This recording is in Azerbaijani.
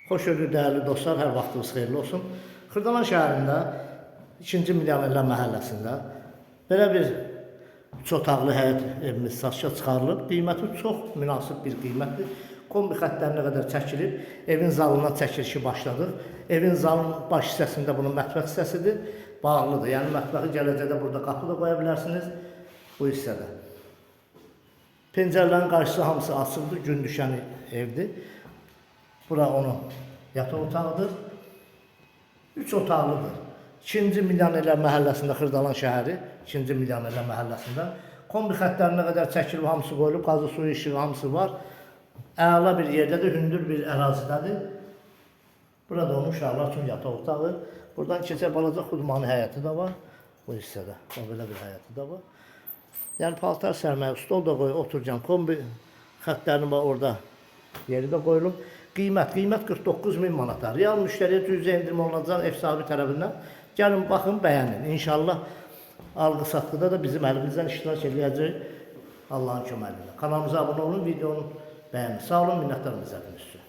Xoş gördük değerli dostlar, hər vaxtınız xeyirli olsun. Xırdalan şəhərində 2-ci Milyonerlər məhəlləsində belə bir 3 otaqlı həyət evimiz satışa çıxarılıb. Qiyməti çox münasib bir qiymətdir. Kombi xəttlərinə qədər çəkilib. Evin zalından çəkilişi başladıq. Evin zalının baş hissəsində bunun mətbəx hissəsidir. Bağlıdır. Yəni mətbəxi gələcəkdə burada qapı da qoya bilərsiniz bu hissədə. Pəncərələrin qarşısı hamısı açıqdır. Gün düşən evdir. Bura onun yataq otağıdır. 3 otaqlıdır. 2-ci Milyonerlər məhəlləsində, Xırdalan şəhəri, 2-ci Milyonerlər məhəlləsində. Kombi xəttlərinə qədər çəkilib, hamısı qoyulub, qazı, suyu, işığı hamısı var. Əla bir yerdədir, hündür bir ərazidədir. Burada onun uşaqlar üçün yataq otağı. Buradan keçək balaca xudmanı həyəti də var. Bu hissədə, belə bir həyəti də var. Yəni paltar sərməyə, stol da qoyub, oturacaq. Kombi xəttlərini var orada, yeri də qoyulub. Qiymət 49.000 manata. Real müştəriyə cüzə endirmə olunacaq ev sahibi tərəfindən. Gəlin, baxın, bəyənin. İnşallah alqı-satqıda da bizim əlimizdən iştirak edəcək Allahın köməyi ilə. Kanalımıza abunə olun, videonu bəyənin. Sağ olun, minnətdarım izlədiyiniz üçün.